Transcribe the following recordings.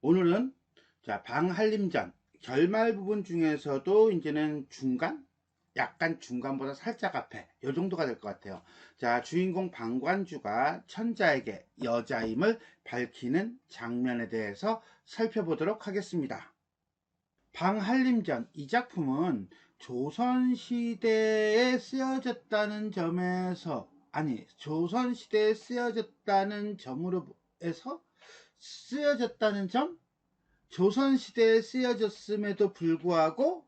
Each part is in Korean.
오늘은 자 방한림전 결말 부분 중에서도 이제는 중간, 약간 중간보다 살짝 앞에 요 정도가 될 것 같아요. 자, 주인공 방관주가 천자에게 여자임을 밝히는 장면에 대해서 살펴보도록 하겠습니다. 방한림전 이 작품은 조선시대에 쓰여졌다는 점에서, 아니 조선시대에 쓰여졌다는 점으로에서 쓰여졌다는 점, 조선시대에 쓰여졌음에도 불구하고,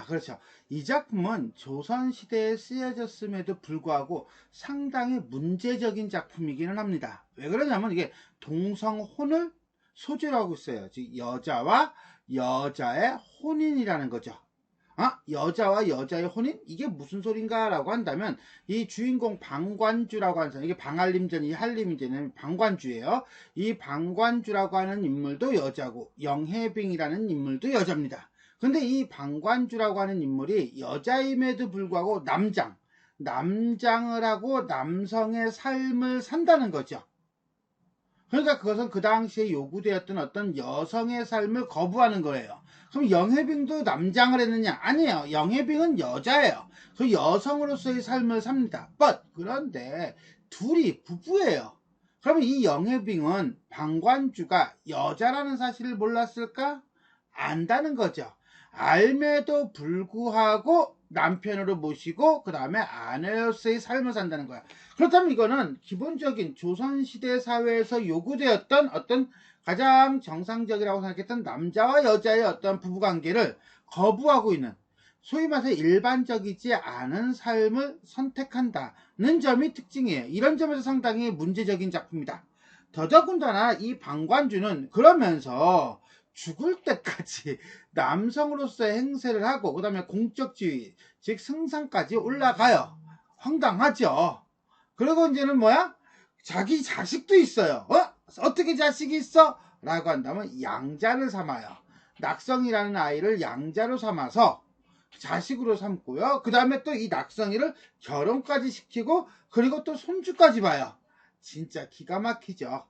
그렇죠. 이 작품은 조선시대에 쓰여졌음에도 불구하고 상당히 문제적인 작품이기는 합니다. 왜 그러냐면 이게 동성혼을 소재로 하고 있어요. 즉 여자와 여자의 혼인이라는 거죠. 여자와 여자의 혼인? 이게 무슨 소린가? 라고 한다면, 이 주인공 방관주라고 하는 사람, 이게 방한림전이 한림전은 방관주예요. 이 방관주라고 하는 인물도 여자고, 영해빙이라는 인물도 여자입니다. 근데 이 방관주라고 하는 인물이 여자임에도 불구하고 남장을 하고 남성의 삶을 산다는 거죠. 그러니까 그것은 그 당시에 요구되었던 어떤 여성의 삶을 거부하는 거예요. 그럼 영해빙도 남장을 했느냐? 아니에요. 영해빙은 여자예요. 그 여성으로서의 삶을 삽니다. 그런데 둘이 부부예요. 그러면 이 영해빙은 방관주가 여자라는 사실을 몰랐을까? 안다는 거죠. 알매도 불구하고 남편으로 모시고 그 다음에 아내로서의 삶을 산다는 거야. 그렇다면 이거는 기본적인 조선시대 사회에서 요구되었던 어떤 가장 정상적이라고 생각했던 남자와 여자의 어떤 부부관계를 거부하고 있는, 소위 말해서 일반적이지 않은 삶을 선택한다는 점이 특징이에요. 이런 점에서 상당히 문제적인 작품이다. 더더군다나 이 방관주는 그러면서 죽을 때까지 남성으로서의 행세를 하고 그 다음에 공적지위, 즉 승상까지 올라가요. 황당하죠. 그리고 이제는 뭐야? 자기 자식도 있어요. 어떻게 자식이 있어? 라고 한다면 양자를 삼아요. 낙성이라는 아이를 양자로 삼아서 자식으로 삼고요. 그 다음에 또 이 낙성이를 결혼까지 시키고 그리고 또 손주까지 봐요. 진짜 기가 막히죠.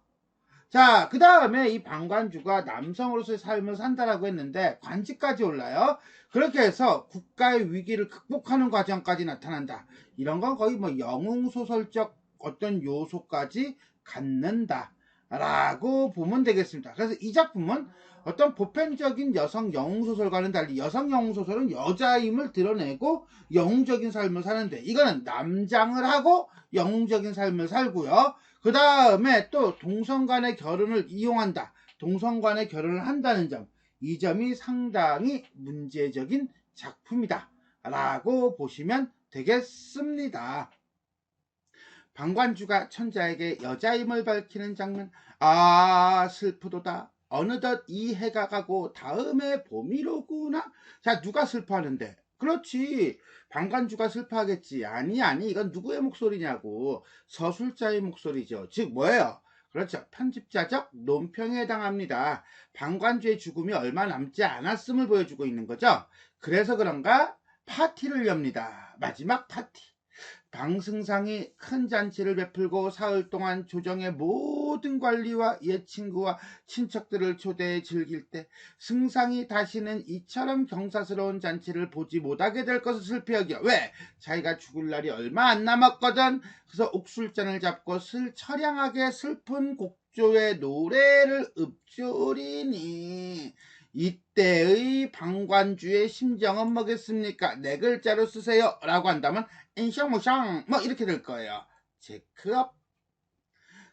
자, 그 다음에 이 방관주가 남성으로서의 삶을 산다라고 했는데 관직까지 올라요. 그렇게 해서 국가의 위기를 극복하는 과정까지 나타난다. 이런 건 거의 뭐 영웅소설적 어떤 요소까지 갖는다 라고 보면 되겠습니다. 그래서 이 작품은 어떤 보편적인 여성 영웅소설과는 달리 여성 영웅소설은 여자임을 드러내고 영웅적인 삶을 사는데, 이거는 남장을 하고 영웅적인 삶을 살고요. 그 다음에 또 동성 간의 결혼을 이용한다, 동성 간의 결혼을 한다는 점, 이 점이 상당히 문제적인 작품이다 라고 보시면 되겠습니다. 방관주가 천자에게 여자임을 밝히는 장면, 슬프도다. 어느덧 이 해가 가고 다음에 봄이로구나. 자, 누가 슬퍼하는데? 그렇지, 방관주가 슬퍼하겠지. 아니 이건 누구의 목소리냐고. 서술자의 목소리죠. 즉 뭐예요? 그렇죠, 편집자적 논평에 해당합니다. 방관주의 죽음이 얼마 남지 않았음을 보여주고 있는 거죠. 그래서 그런가 파티를 엽니다. 마지막 파티. 방승상이 큰 잔치를 베풀고 사흘 동안 조정의 모든 관리와 옛 친구와 친척들을 초대해 즐길 때 승상이 다시는 이처럼 경사스러운 잔치를 보지 못하게 될 것을 슬피 여겨. 왜? 자기가 죽을 날이 얼마 안 남았거든. 그래서 옥술잔을 잡고 처량하게 슬픈 곡조의 노래를 읊조리니 이때의 방관주의 심정은 뭐겠습니까? 네 글자로 쓰세요 라고 한다면 인샹무샹 뭐 이렇게 될 거예요. 체크업.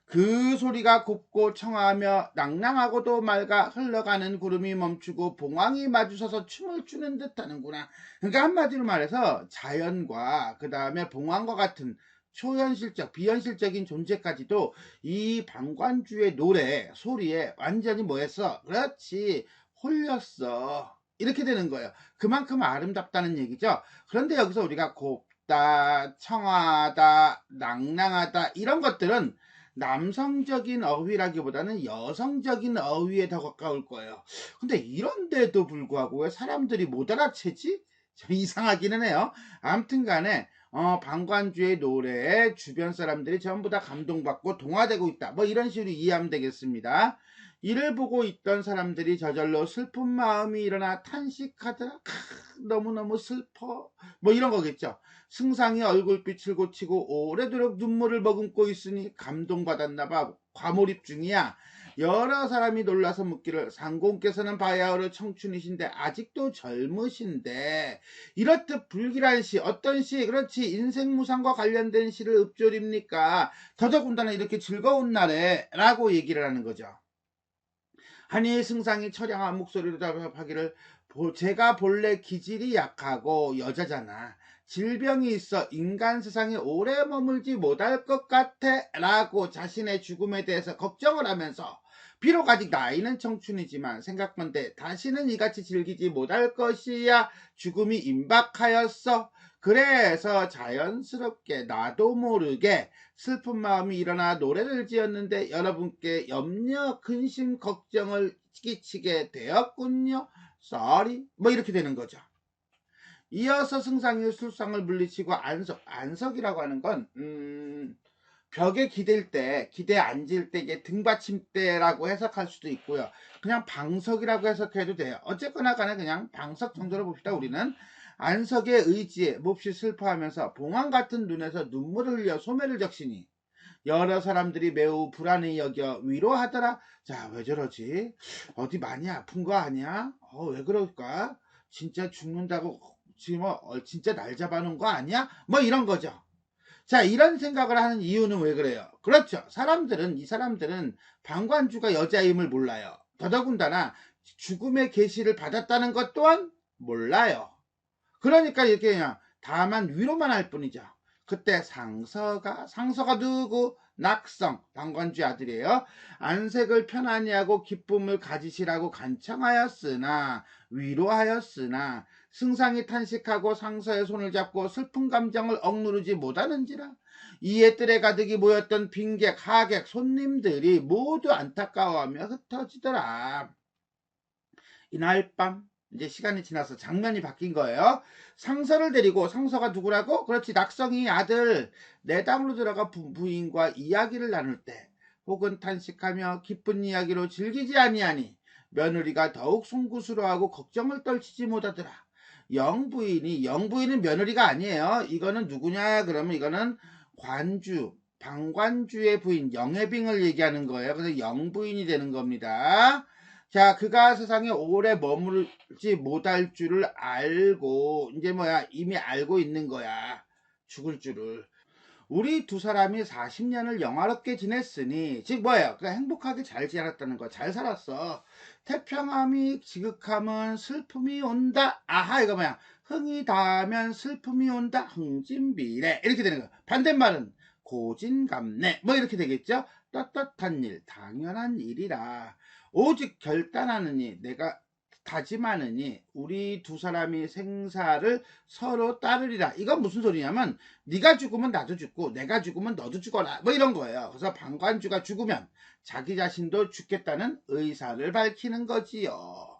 그 소리가 곱고 청하며 낭낭하고도 맑아 흘러가는 구름이 멈추고 봉황이 마주서서 춤을 추는 듯 하는구나. 그러니까 한마디로 말해서 자연과 그 다음에 봉황과 같은 초현실적 비현실적인 존재까지도 이 방관주의 노래 소리에 완전히 뭐했어? 그렇지, 홀렸어. 이렇게 되는 거예요. 그만큼 아름답다는 얘기죠. 그런데 여기서 우리가 곱다, 청하다, 낭낭하다 이런 것들은 남성적인 어휘라기보다는 여성적인 어휘에 더 가까울 거예요. 근데 이런데도 불구하고 왜 사람들이 못 알아채지? 이상하기는 해요. 아무튼 간에 방관주의 노래에 주변 사람들이 전부 다 감동받고 동화되고 있다, 뭐 이런 식으로 이해하면 되겠습니다. 이를 보고 있던 사람들이 저절로 슬픈 마음이 일어나 탄식하더라. 너무너무 슬퍼. 뭐 이런 거겠죠. 승상이 얼굴빛을 고치고 오래도록 눈물을 머금고 있으니 감동받았나봐. 과몰입 중이야. 여러 사람이 놀라서 묻기를, 상공께서는 바야흐로 청춘이신데 아직도 젊으신데 이렇듯 불길한 시, 어떤 시, 그렇지, 인생무상과 관련된 시를 읊조립니까? 더더군다나 이렇게 즐거운 날에 라고 얘기를 하는 거죠. 하니 승상이 처량한 목소리로 답하기를, 제가 본래 기질이 약하고 여자잖아. 질병이 있어 인간 세상에 오래 머물지 못할 것 같아 라고 자신의 죽음에 대해서 걱정을 하면서, 비록 아직 나이는 청춘이지만 생각건대 다시는 이같이 즐기지 못할 것이야 죽음이 임박하였어. 그래서 자연스럽게 나도 모르게 슬픈 마음이 일어나 노래를 지었는데 여러분께 염려, 근심, 걱정을 끼치게 되었군요. Sorry. 뭐 이렇게 되는 거죠. 이어서 승상이 술상을 물리치고 안석이라고 하는 건 벽에 기댈 때, 기대에 앉을 때 이게 등받침대라고 해석할 수도 있고요. 그냥 방석이라고 해석해도 돼요. 어쨌거나 간에 그냥 방석 정도로 봅시다. 우리는 안석의 의지에 몹시 슬퍼하면서 봉황 같은 눈에서 눈물을 흘려 소매를 적시니 여러 사람들이 매우 불안히 여겨 위로하더라. 자, 왜 저러지? 어디 많이 아픈 거 아니야? 왜 그럴까? 진짜 죽는다고 지금 진짜 날 잡아놓은 거 아니야? 뭐 이런 거죠. 자, 이런 생각을 하는 이유는 왜 그래요? 그렇죠. 이 사람들은 방관주가 여자임을 몰라요. 더더군다나 죽음의 계시를 받았다는 것 또한 몰라요. 그러니까 이렇게 그냥 다만 위로만 할 뿐이죠. 그때 상서가 누구? 낙성, 방관주의 아들이에요. 안색을 편안히 하고 기쁨을 가지시라고 간청하였으나, 위로하였으나 승상이 탄식하고 상서의 손을 잡고 슬픈 감정을 억누르지 못하는지라 이에 뜰에 가득히 모였던 빈객, 하객, 손님들이 모두 안타까워하며 흩어지더라. 이날 밤 이제 시간이 지나서 장면이 바뀐 거예요. 상서를 데리고, 상서가 누구라고? 그렇지, 낙성이 아들, 내당으로 들어가 부인과 이야기를 나눌 때 혹은 탄식하며 기쁜 이야기로 즐기지 아니하니 며느리가 더욱 송구스러워하고 걱정을 떨치지 못하더라. 영부인은 며느리가 아니에요. 이거는 누구냐? 그러면 이거는 방관주의 부인 영애빙을 얘기하는 거예요. 그래서 영부인이 되는 겁니다. 자, 그가 세상에 오래 머물지 못할 줄을 알고, 이제 이미 알고 있는 거야. 죽을 줄을. 우리 두 사람이 40년을 영화롭게 지냈으니, 즉 뭐예요? 그러니까 행복하게 잘 지냈다는 거. 잘 살았어. 태평함이 지극하면 슬픔이 온다. 아하, 이거 흥이 닿으면 슬픔이 온다. 흥진비래. 이렇게 되는 거야. 반대말은 고진감래. 뭐 이렇게 되겠죠? 떳떳한 일, 당연한 일이라. 오직 결단하느니, 내가 다짐하느니 우리 두 사람이 생사를 서로 따르리라. 이건 무슨 소리냐면, 네가 죽으면 나도 죽고 내가 죽으면 너도 죽어라, 뭐 이런 거예요. 그래서 방관주가 죽으면 자기 자신도 죽겠다는 의사를 밝히는 거지요.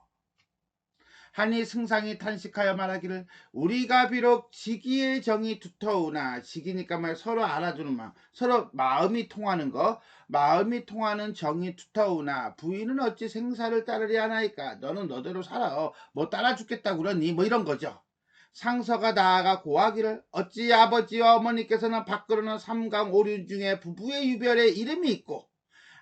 하니 승상이 탄식하여 말하기를, 우리가 비록 지기의 정이 두터우나, 지기니까 서로 알아주는 마음, 서로 마음이 통하는 거, 마음이 통하는 정이 두터우나 부인은 어찌 생사를 따르려 하나이까? 너는 너대로 살아. 뭐 따라 죽겠다고 그러니? 뭐 이런 거죠. 상서가 나아가 고하기를, 어찌 아버지와 어머니께서는 밖으로는 삼강오륜 중에 부부의 유별에 이름이 있고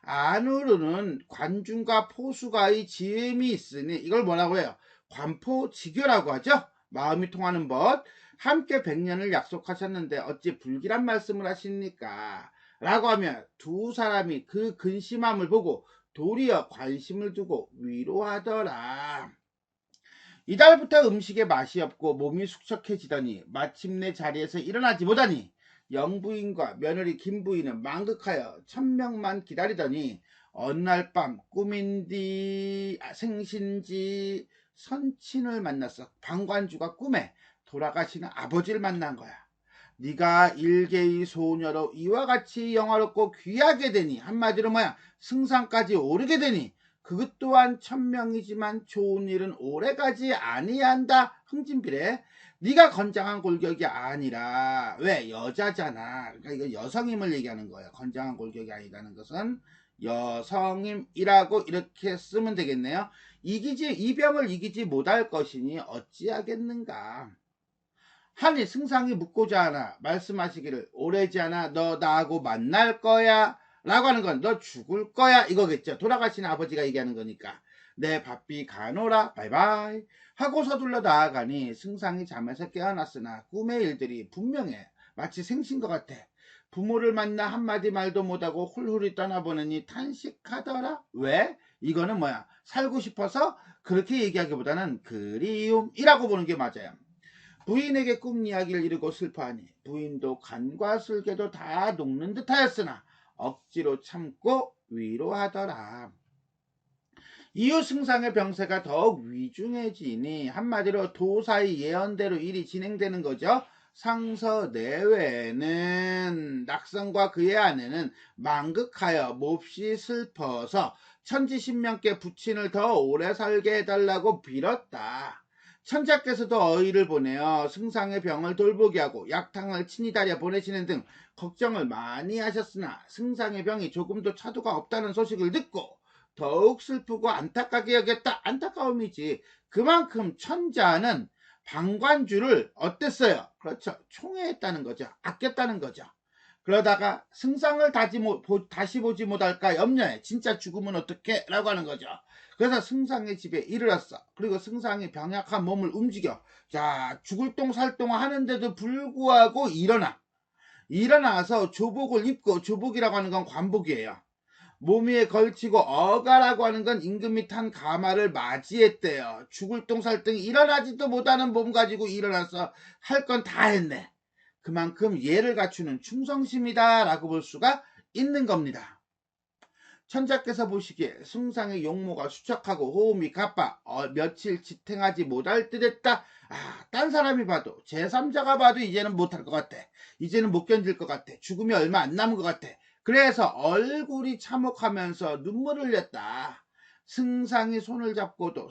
안으로는 관중과 포수가의 지음이 있으니, 이걸 뭐라고 해요? 관포지교라고 하죠. 마음이 통하는 법. 함께 100년을 약속하셨는데 어찌 불길한 말씀을 하십니까? 라고 하면 두 사람이 그 근심함을 보고 도리어 관심을 두고 위로하더라. 이달부터 음식에 맛이 없고 몸이 숙적해지더니 마침내 자리에서 일어나지 못하니 영부인과 며느리 김부인은 망극하여 천명만 기다리더니 어느 날 밤 꿈인지 생신지 선친을 만났어. 방관주가 꿈에 돌아가시는 아버지를 만난 거야. 네가 일개의 소녀로 이와 같이 영화롭고 귀하게 되니, 한마디로 승상까지 오르게 되니 그것 또한 천명이지만 좋은 일은 오래가지 아니한다. 흥진비래. 네가 건장한 골격이 아니라, 왜? 여자잖아. 그러니까 이거 여성임을 얘기하는 거예요. 건장한 골격이 아니라는 것은 여성임이라고 이렇게 쓰면 되겠네요. 이 병을 이기지 못할 것이니 어찌하겠는가. 하니 승상이 묻고자 하나 말씀하시기를 오래지 않아 너 나하고 만날 거야 라고 하는 건 너 죽을 거야 이거겠죠. 돌아가신 아버지가 얘기하는 거니까. 내 바삐 가노라 바이바이 하고 서둘러 나아가니 승상이 잠에서 깨어났으나 꿈의 일들이 분명해 마치 생신 것 같아. 부모를 만나 한마디 말도 못하고 훌훌히 떠나보느니 탄식하더라. 왜? 이거는 뭐야? 살고 싶어서 그렇게 얘기하기보다는 그리움이라고 보는 게 맞아요. 부인에게 꿈 이야기를 이루고 슬퍼하니 부인도 간과 슬개도 다 녹는 듯하였으나 억지로 참고 위로하더라. 이후 승상의 병세가 더욱 위중해지니 한마디로 도사의 예언대로 일이 진행되는 거죠. 상서 내외는 낙성과 그의 아내는 망극하여 몹시 슬퍼서 천지신명께 부친을 더 오래 살게 해달라고 빌었다. 천자께서도 어의를 보내어 승상의 병을 돌보게 하고 약탕을 친히 달여 보내시는 등 걱정을 많이 하셨으나 승상의 병이 조금도 차도가 없다는 소식을 듣고 더욱 슬프고 안타깝게 여겼다. 안타까움이지. 그만큼 천자는 방관주를 어땠어요? 그렇죠. 총애했다는 거죠. 아꼈다는 거죠. 그러다가 승상을 다시 보지 못할까 염려해. 진짜 죽으면 어떡해? 라고 하는 거죠. 그래서 승상의 집에 이르렀어. 그리고 승상이 병약한 몸을 움직여. 자, 죽을 똥 살 똥 하는데도 불구하고 일어나서 조복을 입고, 조복이라고 하는 건 관복이에요. 몸 위에 걸치고 어가라고 하는 건 임금이 탄 가마를 맞이했대요. 죽을 똥 살 똥 일어나지도 못하는 몸 가지고 일어나서 할 건 다 했네. 그만큼 예를 갖추는 충성심이다 라고 볼 수가 있는 겁니다. 천자께서 보시기에 승상의 용모가 수척하고 호흡이 가빠 며칠 지탱하지 못할 듯했다. 딴 사람이 봐도 제3자가 봐도 이제는 못할 것 같아. 이제는 못 견딜 것 같아. 죽음이 얼마 안 남은 것 같아. 그래서 얼굴이 참혹하면서 눈물을 흘렸다. 승상의 손을 잡고도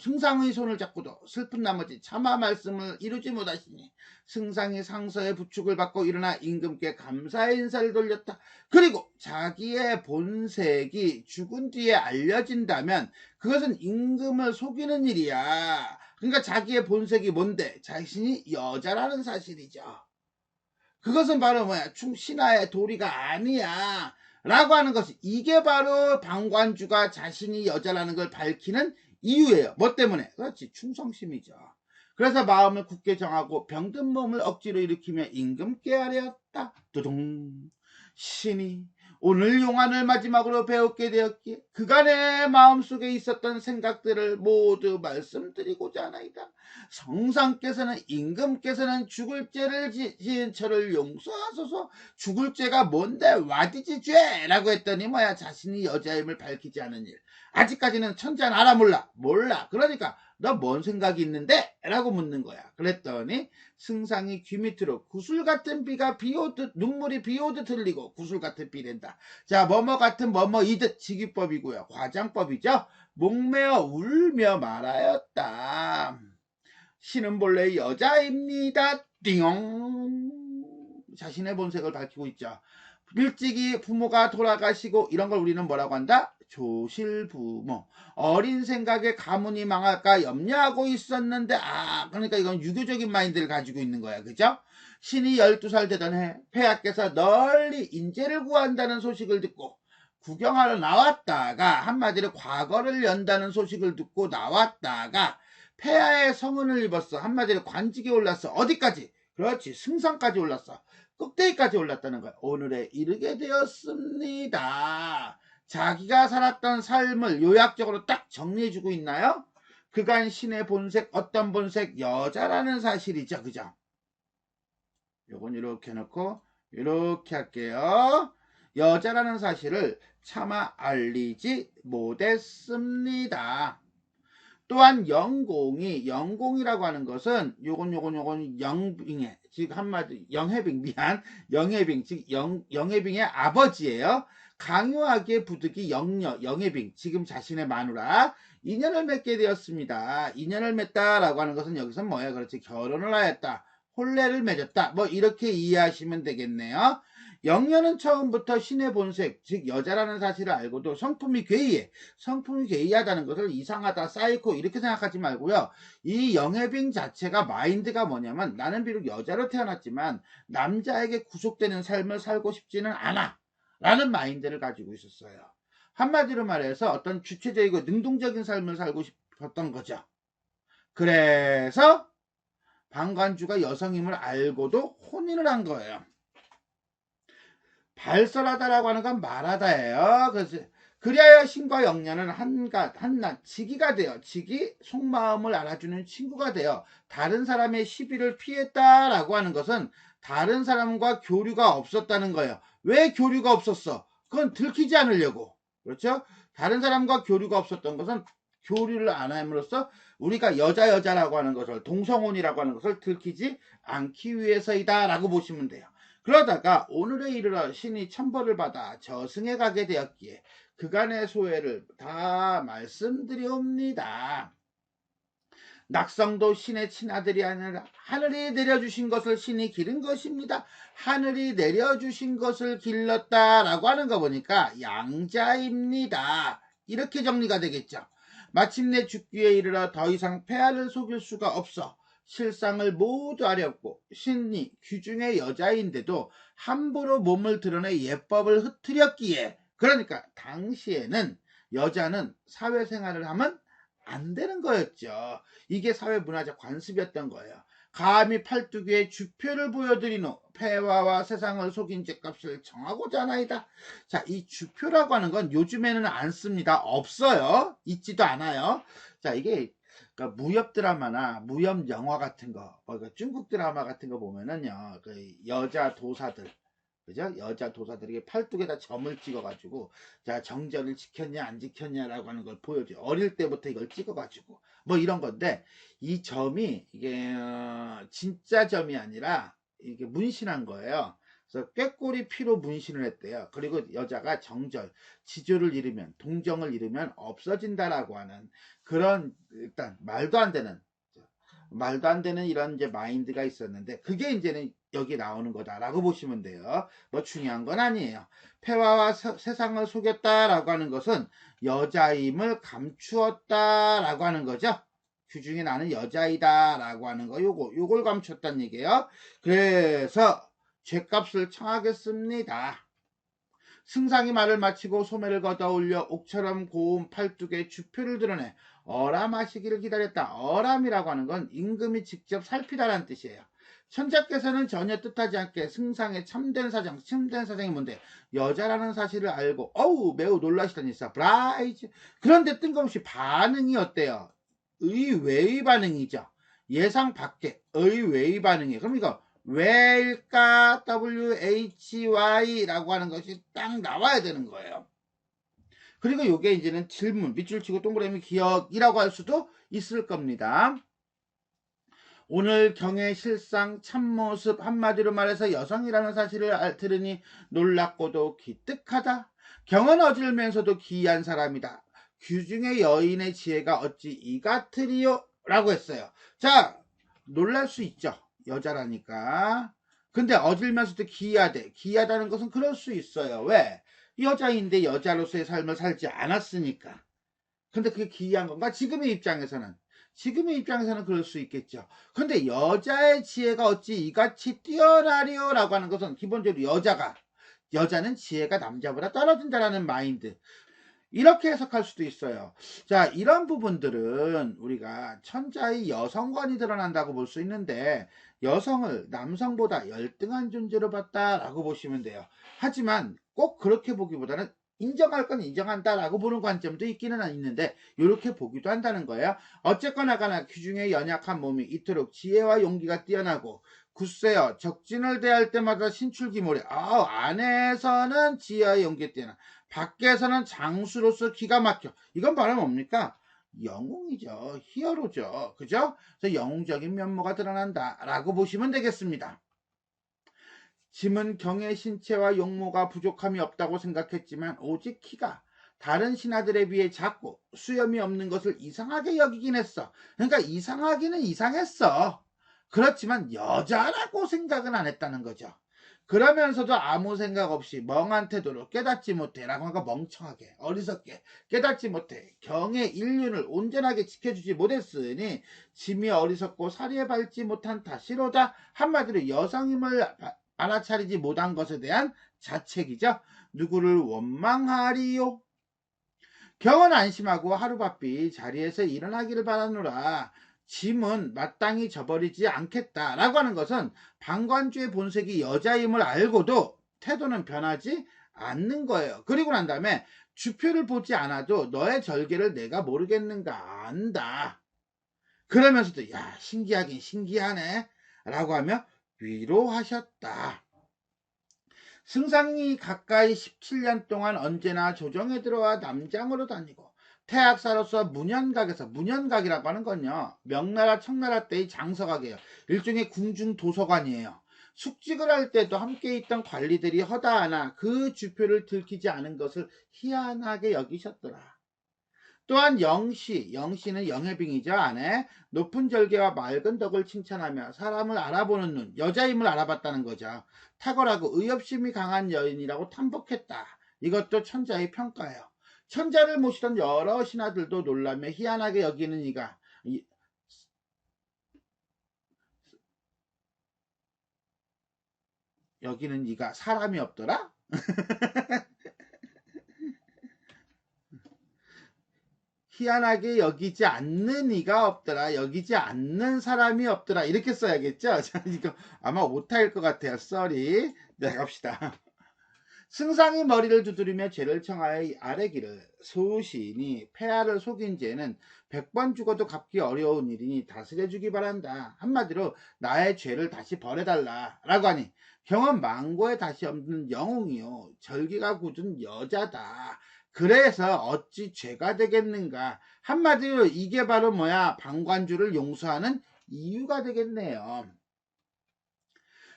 슬픈 나머지 차마 말씀을 이루지 못하시니 승상이 상서의 부축을 받고 일어나 임금께 감사의 인사를 돌렸다. 그리고 자기의 본색이 죽은 뒤에 알려진다면 그것은 임금을 속이는 일이야. 그러니까 자기의 본색이 뭔데? 자신이 여자라는 사실이죠. 그것은 바로 뭐야? 신하의 도리가 아니야. 라고 하는 것이 이게 바로 방관주가 자신이 여자라는 걸 밝히는 이유예요. 뭐 때문에? 그렇지. 충성심이죠. 그래서 마음을 굳게 정하고 병든 몸을 억지로 일으키며 임금께 아뢰었다. 두둥. 신이 오늘 용안을 마지막으로 배웠게 되었기에 그간의 마음속에 있었던 생각들을 모두 말씀드리고자 하나이다. 성상께서는 임금께서는 죽을 죄를 지은 저를 용서하소서. 죽을 죄가 뭔데? 와디지 죄라고 했더니 뭐야? 자신이 여자임을 밝히지 않은 일. 아직까지는 천자는 알아 몰라. 그러니까 너 뭔 생각이 있는데? 라고 묻는 거야. 그랬더니 승상이 귀 밑으로 구슬 같은 비가 비오듯 눈물이 비오듯 흘리고 구슬 같은 비랜다. 자, 뭐뭐 같은 뭐뭐이듯 직위법이고요. 과장법이죠. 목매어 울며 말하였다. 신은 본래 여자입니다. 띵용. 자신의 본색을 밝히고 있죠. 일찍이 부모가 돌아가시고 이런 걸 우리는 뭐라고 한다? 조실부모. 어린 생각에 가문이 망할까 염려하고 있었는데 그러니까 이건 유교적인 마인드를 가지고 있는 거야. 그죠? 신이 12살 되던 해 폐하께서 널리 인재를 구한다는 소식을 듣고 구경하러 나왔다가 한마디로 과거를 연다는 소식을 듣고 나왔다가 폐하의 성은을 입었어. 한마디로 관직에 올랐어. 어디까지? 그렇지. 승상까지 올랐어. 꼭대기까지 올랐다는 거야. 오늘에 이르게 되었습니다. 자기가 살았던 삶을 요약적으로 딱 정리해주고 있나요? 그간 신의 본색, 어떤 본색? 여자라는 사실이죠. 그죠? 요건 이렇게 해놓고 이렇게 할게요. 여자라는 사실을 차마 알리지 못했습니다. 또한 영공이라고 하는 것은 요건 영빙의 즉 한마디 영해빙 즉 영해빙의 아버지예요. 강요하게 부득이 영해빙 지금 자신의 마누라 인연을 맺게 되었습니다. 인연을 맺다라고 하는 것은 여기서 뭐예요? 그렇지. 결혼을 하였다. 혼례를 맺었다. 뭐 이렇게 이해하시면 되겠네요. 영녀는 처음부터 신의 본색, 즉 여자라는 사실을 알고도 성품이 괴이해. 성품이 괴이하다는 것을 이상하다, 사이코 이렇게 생각하지 말고요. 이 영애빙 자체가 마인드가 뭐냐면 나는 비록 여자로 태어났지만 남자에게 구속되는 삶을 살고 싶지는 않아 라는 마인드를 가지고 있었어요. 한마디로 말해서 어떤 주체적이고 능동적인 삶을 살고 싶었던 거죠. 그래서 방관주가 여성임을 알고도 혼인을 한 거예요. 발설하다라고 하는 건 말하다예요. 그래야 신과 영녀는 한낱 지기가 돼요. 지기 속마음을 알아주는 친구가 돼요. 다른 사람의 시비를 피했다라고 하는 것은 다른 사람과 교류가 없었다는 거예요. 왜 교류가 없었어? 그건 들키지 않으려고. 그렇죠? 다른 사람과 교류가 없었던 것은 교류를 안 함으로써 우리가 여자라고 하는 것을, 동성혼이라고 하는 것을 들키지 않기 위해서이다 라고 보시면 돼요. 그러다가 오늘에 이르러 신이 천벌을 받아 저승에 가게 되었기에 그간의 소회를 다 말씀드리옵니다. 낙성도 신의 친아들이 아니라 하늘이 내려주신 것을 신이 기른 것입니다. 하늘이 내려주신 것을 길렀다라고 하는 거 보니까 양자입니다. 이렇게 정리가 되겠죠. 마침내 죽기에 이르러 더 이상 폐하를 속일 수가 없어 실상을 모두 아렵고 신이 귀중의 여자인데도 함부로 몸을 드러내 예법을 흐트렸기에, 그러니까 당시에는 여자는 사회생활을 하면 안 되는 거였죠. 이게 사회문화적 관습이었던 거예요. 감히 팔뚝에 주표를 보여드리노 폐화와 세상을 속인 죗값을 정하고자 하나이다. 자, 이 주표라고 하는 건 요즘에는 안 씁니다. 없어요. 있지도 않아요. 자, 이게 그러니까 무협 드라마나 무협 영화 같은 거, 그러니까 중국 드라마 같은 거 보면은요, 그 여자 도사들, 그죠? 여자 도사들에게 팔뚝에다 점을 찍어가지고, 자, 정절을 지켰냐, 안 지켰냐라고 하는 걸 보여줘요. 어릴 때부터 이걸 찍어가지고, 뭐 이런 건데, 이 점이, 이게, 진짜 점이 아니라, 이게 문신한 거예요. 그래서 꾀꼬리 피로 문신을 했대요. 그리고 여자가 정절, 지조를 잃으면, 동정을 잃으면 없어진다라고 하는 그런, 일단, 말도 안 되는 이런 이제 마인드가 있었는데, 그게 이제는 여기 나오는 거다라고 보시면 돼요. 뭐 중요한 건 아니에요. 폐화와 세상을 속였다라고 하는 것은 여자임을 감추었다라고 하는 거죠. 규중에 나는 여자이다라고 하는 거, 요걸 감추었다는 얘기예요. 그래서 죗값을 청하겠습니다. 승상이 말을 마치고 소매를 걷어올려 옥처럼 고운 팔뚝에 주표를 드러내 어라 마시기를 기다렸다. 어람이라고 하는 건 임금이 직접 살피다라는 뜻이에요. 천자께서는 전혀 뜻하지 않게 승상의 참된 사장이 뭔데? 여자라는 사실을 알고 어우 매우 놀라시더니 서프라이즈. 그런데 뜬금없이 반응이 어때요? 의외의 반응이죠. 예상 밖의 의외의 반응이에요. 그럼 이거 왜일까? WHY라고 하는 것이 딱 나와야 되는 거예요. 그리고 요게 이제는 질문, 밑줄 치고 동그라미 기억이라고 할 수도 있을 겁니다. 오늘 경의 실상 참모습, 한마디로 말해서 여성이라는 사실을 들으니 놀랍고도 기특하다. 경은 어질면서도 기이한 사람이다. 규중의 여인의 지혜가 어찌 이 같으리요? 라고 했어요. 자, 놀랄 수 있죠. 여자라니까. 근데 어질면서도 기이하대. 기이하다는 것은 그럴 수 있어요. 왜? 여자인데 여자로서의 삶을 살지 않았으니까. 근데 그게 기이한 건가? 지금의 입장에서는 그럴 수 있겠죠. 근데 여자의 지혜가 어찌 이같이 뛰어나리요? 라고 하는 것은 기본적으로 여자는 지혜가 남자보다 떨어진다라는 마인드. 이렇게 해석할 수도 있어요. 자, 이런 부분들은 우리가 천자의 여성관이 드러난다고 볼 수 있는데, 여성을 남성보다 열등한 존재로 봤다라고 보시면 돼요. 하지만 꼭 그렇게 보기보다는 인정할 건 인정한다라고 보는 관점도 있기는 있는데, 이렇게 보기도 한다는 거예요. 어쨌거나 간에 규중의 연약한 몸이 이토록 지혜와 용기가 뛰어나고 굳세어 적진을 대할 때마다 신출기몰에 안에서는 지혜와 용기가 뛰어나, 밖에서는 장수로서 기가 막혀. 이건 바로 뭡니까? 영웅이죠. 히어로죠. 그죠? 그래서 영웅적인 면모가 드러난다라고 보시면 되겠습니다. 짐은 경의 신체와 용모가 부족함이 없다고 생각했지만 오직 키가 다른 신하들에 비해 작고 수염이 없는 것을 이상하게 여기긴 했어. 그러니까 이상하기는 이상했어. 그렇지만 여자라고 생각은 안 했다는 거죠. 그러면서도 아무 생각 없이 멍한 태도로 깨닫지 못해 라고 하니까 멍청하게 어리석게 깨닫지 못해 경의 인륜을 온전하게 지켜주지 못했으니 짐이 어리석고 사리에 밟지 못한 탓이로다. 한마디로 여성임을 알아차리지 못한 것에 대한 자책이죠. 누구를 원망하리요. 경은 안심하고 하루바삐 자리에서 일어나기를 바라노라. 짐은 마땅히 져버리지 않겠다라고 하는 것은 방관주의 본색이 여자임을 알고도 태도는 변하지 않는 거예요. 그리고 난 다음에 주표를 보지 않아도 너의 절개를 내가 모르겠는가 안다. 그러면서도 야 신기하긴 신기하네 라고 하며 위로하셨다. 승상이 가까이 17년 동안 언제나 조정에 들어와 남장으로 다니고 태학사로서 문현각이라고 하는 건요 명나라 청나라 때의 장서각이에요. 일종의 궁중 도서관이에요. 숙직을 할 때도 함께 있던 관리들이 허다하나 그 주표를 들키지 않은 것을 희한하게 여기셨더라. 또한 영씨는 영해빙이죠. 아내 높은 절개와 맑은 덕을 칭찬하며 사람을 알아보는 눈, 여자임을 알아봤다는 거죠. 탁월하고 의협심이 강한 여인이라고 탐복했다. 이것도 천자의 평가예요. 천자를 모시던 여러 신하들도 놀라며 희한하게 여기는 이가 사람이 없더라? 희한하게 여기지 않는 이가 없더라. 여기지 않는 사람이 없더라. 이렇게 써야겠죠? 이거 아마 오타일 것 같아요. 썰이. 네, 갑시다. 승상이 머리를 두드리며 죄를 청하여 아뢰기를 소시인이 폐하를 속인 죄는 100번 죽어도 갚기 어려운 일이니 다스려주기 바란다. 한마디로 나의 죄를 다시 벌해달라 라고 하니 경은 망고에 다시 없는 영웅이요 절기가 굳은 여자다. 그래서 어찌 죄가 되겠는가. 한마디로 이게 바로 뭐야 방관주를 용서하는 이유가 되겠네요.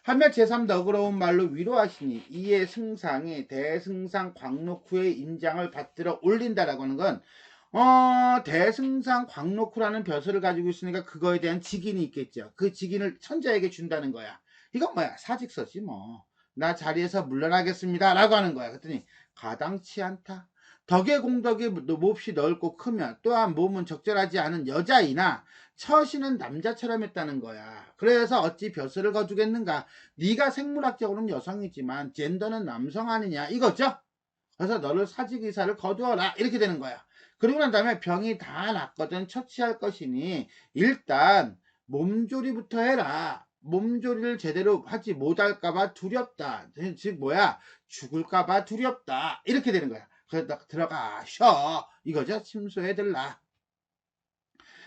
하며 제3 너그러운 말로 위로하시니 이에 승상이 대승상 광록후의 인장을 받들어 올린다라고 하는 건 대승상 광록후라는 벼슬을 가지고 있으니까 그거에 대한 직인이 있겠죠. 그 직인을 천자에게 준다는 거야. 이건 뭐야 사직서지 뭐. 나 자리에서 물러나겠습니다 라고 하는 거야. 그랬더니 가당치 않다. 덕의 공덕이 몹시 넓고 크면 또한 몸은 적절하지 않은 여자이나 처신은 남자처럼 했다는 거야. 그래서 어찌 벼슬을 거주겠는가. 네가 생물학적으로는 여성이지만 젠더는 남성 아니냐 이거죠. 그래서 너를 사직의사를 거두어라 이렇게 되는 거야. 그리고 난 다음에 병이 다 낫거든 처치할 것이니 일단 몸조리부터 해라. 몸조리를 제대로 하지 못할까봐 두렵다. 즉 뭐야 죽을까봐 두렵다 이렇게 되는 거야. 그러다 들어가 쉬어 이거죠. 침소해들라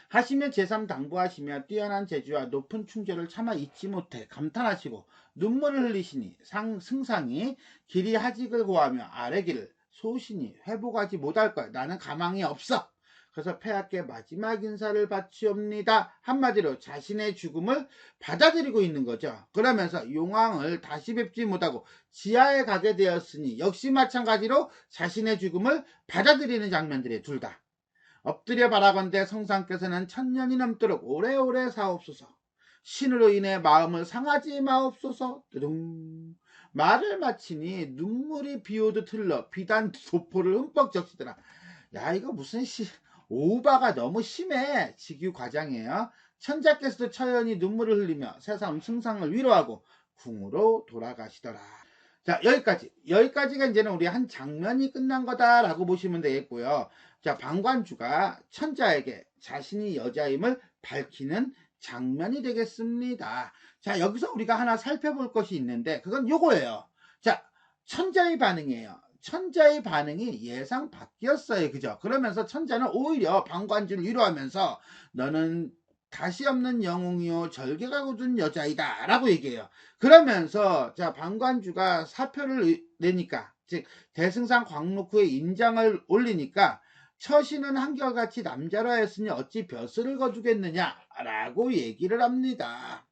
하시며 제3 당부하시며 뛰어난 재주와 높은 충절을 차마 잊지 못해 감탄하시고 눈물을 흘리시니 승상이 길이 하직을 고하며 아뢰기를 소신이 회복하지 못할 거야. 나는 가망이 없어. 그래서 폐하께 마지막 인사를 바치옵니다. 한마디로 자신의 죽음을 받아들이고 있는 거죠. 그러면서 용왕을 다시 뵙지 못하고 지하에 가게 되었으니 역시 마찬가지로 자신의 죽음을 받아들이는 장면들이 둘 다. 엎드려 바라건대 성상께서는 1000년이 넘도록 오래오래 사옵소서. 신으로 인해 마음을 상하지 마옵소서. 뜨둥. 말을 마치니 눈물이 비오듯 흘러 비단 도포를 흠뻑 적시더라. 야 이거 무슨 오바가 너무 심해. 직유 과장이에요. 천자께서도 처연히 눈물을 흘리며 새삼 승상을 위로하고 궁으로 돌아가시더라. 자 여기까지가 이제는 우리 한 장면이 끝난 거다라고 보시면 되겠고요. 자 방관주가 천자에게 자신이 여자임을 밝히는 장면이 되겠습니다. 자 여기서 우리가 하나 살펴볼 것이 있는데 그건 요거예요. 자 천자의 반응이에요. 천자의 반응이 예상 밖이었어요. 그죠? 그러면서 천자는 오히려 방관주를 위로하면서 너는 다시 없는 영웅이요 절개가 굳은 여자이다 라고 얘기해요. 그러면서 자 방관주가 사표를 내니까 즉 대승상 광록후에 인장을 올리니까 처신은 한결같이 남자로 하였으니 어찌 벼슬을 거두겠느냐 라고 얘기를 합니다.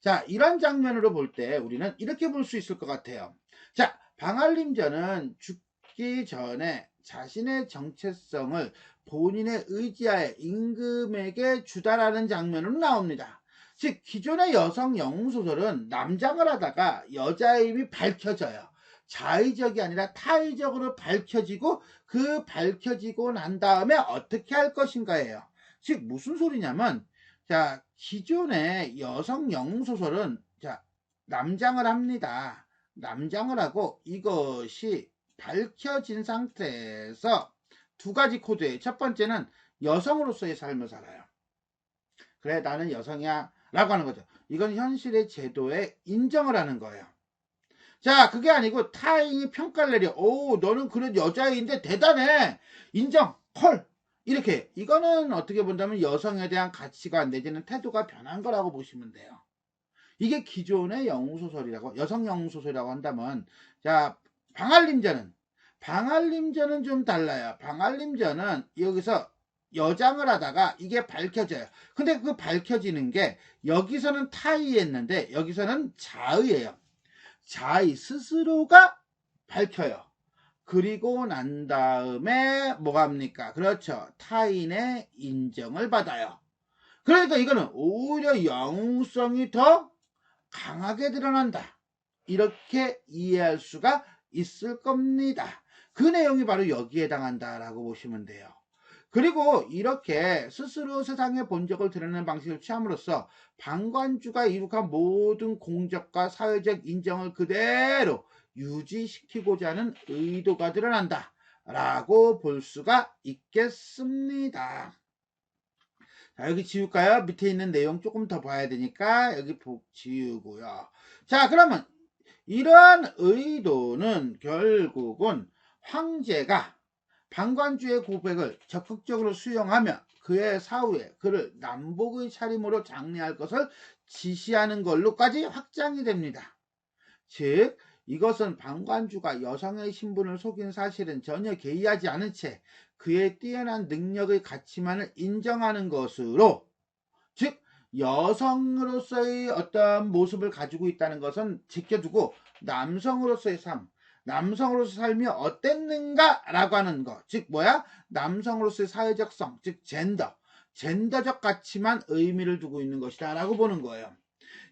자 이런 장면으로 볼 때 우리는 이렇게 볼 수 있을 것 같아요. 자 방한림전은 죽기 전에 자신의 정체성을 본인의 의지하에 임금에게 주다라는 장면으로 나옵니다. 즉 기존의 여성 영웅소설은 남장을 하다가 여자의 힘이 밝혀져요. 자의적이 아니라 타의적으로 밝혀지고 그 밝혀지고 난 다음에 어떻게 할 것인가예요. 즉 무슨 소리냐면 자 기존의 여성 영웅소설은 자 남장을 합니다. 남장을 하고 이것이 밝혀진 상태에서 두 가지 코드예요. 첫 번째는 여성으로서의 삶을 살아요. 그래 나는 여성이야 라고 하는 거죠. 이건 현실의 제도에 인정을 하는 거예요. 자 그게 아니고 타인이 평가를 내려 오 너는 그런 여자인데 대단해 인정 헐 이렇게 이거는 어떻게 본다면 여성에 대한 가치관 내지는 태도가 변한 거라고 보시면 돼요. 이게 기존의 영웅소설이라고 여성 영웅소설이라고 한다면 자 방알림전은 좀 달라요. 방알림전은 여기서 여장을 하다가 이게 밝혀져요. 근데 그 밝혀지는 게 여기서는 타의했는데 여기서는 자의예요. 자의 스스로가 밝혀요. 그리고 난 다음에 뭐가 합니까? 그렇죠. 타인의 인정을 받아요. 그러니까 이거는 오히려 영웅성이 더 강하게 드러난다. 이렇게 이해할 수가 있을 겁니다. 그 내용이 바로 여기에 해당한다라고 보시면 돼요. 그리고 이렇게 스스로 세상의 본적을 드러내는 방식을 취함으로써 방관주가 이룩한 모든 공적과 사회적 인정을 그대로 유지시키고자 하는 의도가 드러난다 라고 볼 수가 있겠습니다. 자 여기 지울까요? 밑에 있는 내용 조금 더 봐야 되니까 여기 지우고요. 자 그러면 이러한 의도는 결국은 황제가 방관주의 고백을 적극적으로 수용하며 그의 사후에 그를 남복의 차림으로 장례할 것을 지시하는 걸로까지 확장이 됩니다. 즉 이것은 방관주가 여성의 신분을 속인 사실은 전혀 개의하지 않은 채 그의 뛰어난 능력의 가치만을 인정하는 것으로 즉 여성으로서의 어떤 모습을 가지고 있다는 것은 지켜두고 남성으로서의 삶 남성으로서 삶이 어땠는가 라고 하는 것 즉 뭐야 남성으로서의 사회적성 즉 젠더적 가치만 의미를 두고 있는 것이다 라고 보는 거예요.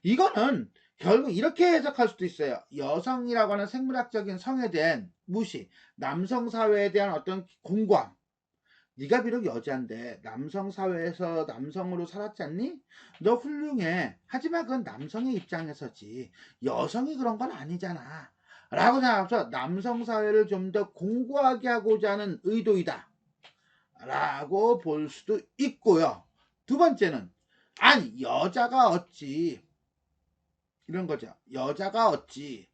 이거는 결국 이렇게 해석할 수도 있어요. 여성이라고 하는 생물학적인 성에 대한 무시 남성 사회에 대한 어떤 공고함 네가 비록 여자인데 남성 사회에서 남성으로 살았지 않니? 너 훌륭해. 하지만 그건 남성의 입장에서지 여성이 그런 건 아니잖아 라고 생각해서 남성 사회를 좀 더 공고하게 하고자 하는 의도이다 라고 볼 수도 있고요. 두 번째는 아니 여자가 어찌 이런 거죠. 여자가 어찌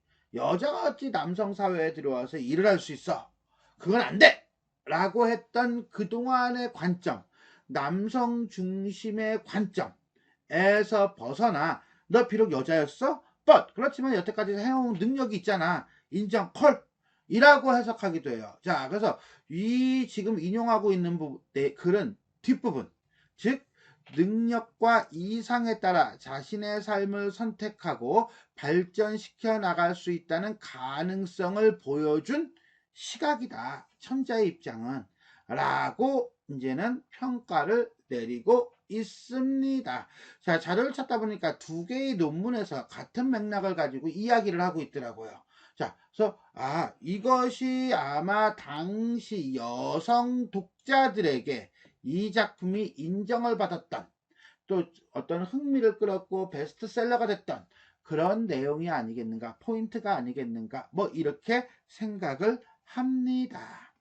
남성 사회에 들어와서 일을 할 수 있어. 그건 안 돼! 라고 했던 그동안의 관점, 남성 중심의 관점에서 벗어나 너 비록 여자였어? but 그렇지만 여태까지 해온 능력이 있잖아. 인정 콜! 이라고 해석하기도 해요. 자 그래서 이 지금 인용하고 있는 글은 뒷부분 즉 능력과 이상에 따라 자신의 삶을 선택하고 발전시켜 나갈 수 있다는 가능성을 보여준 시각이다. 천자의 입장은 라고 이제는 평가를 내리고 있습니다. 자 자료를 찾다 보니까 두 개의 논문에서 같은 맥락을 가지고 이야기를 하고 있더라고요. 자 그래서 이것이 아마 당시 여성 독자들에게 이 작품이 인정을 받았던 또 어떤 흥미를 끌었고 베스트셀러가 됐던 그런 내용이 아니겠는가 포인트가 아니겠는가 뭐 이렇게 생각을 합니다.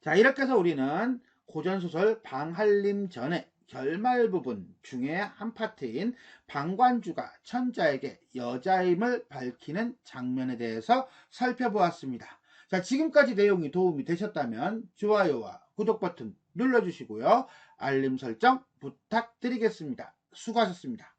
자 이렇게 해서 우리는 고전소설 방한림전의 결말 부분 중에 한 파트인 방관주가 천자에게 여자임을 밝히는 장면에 대해서 살펴보았습니다. 자 지금까지 내용이 도움이 되셨다면 좋아요와 구독 버튼 눌러주시고요. 알림 설정 부탁드리겠습니다. 수고하셨습니다.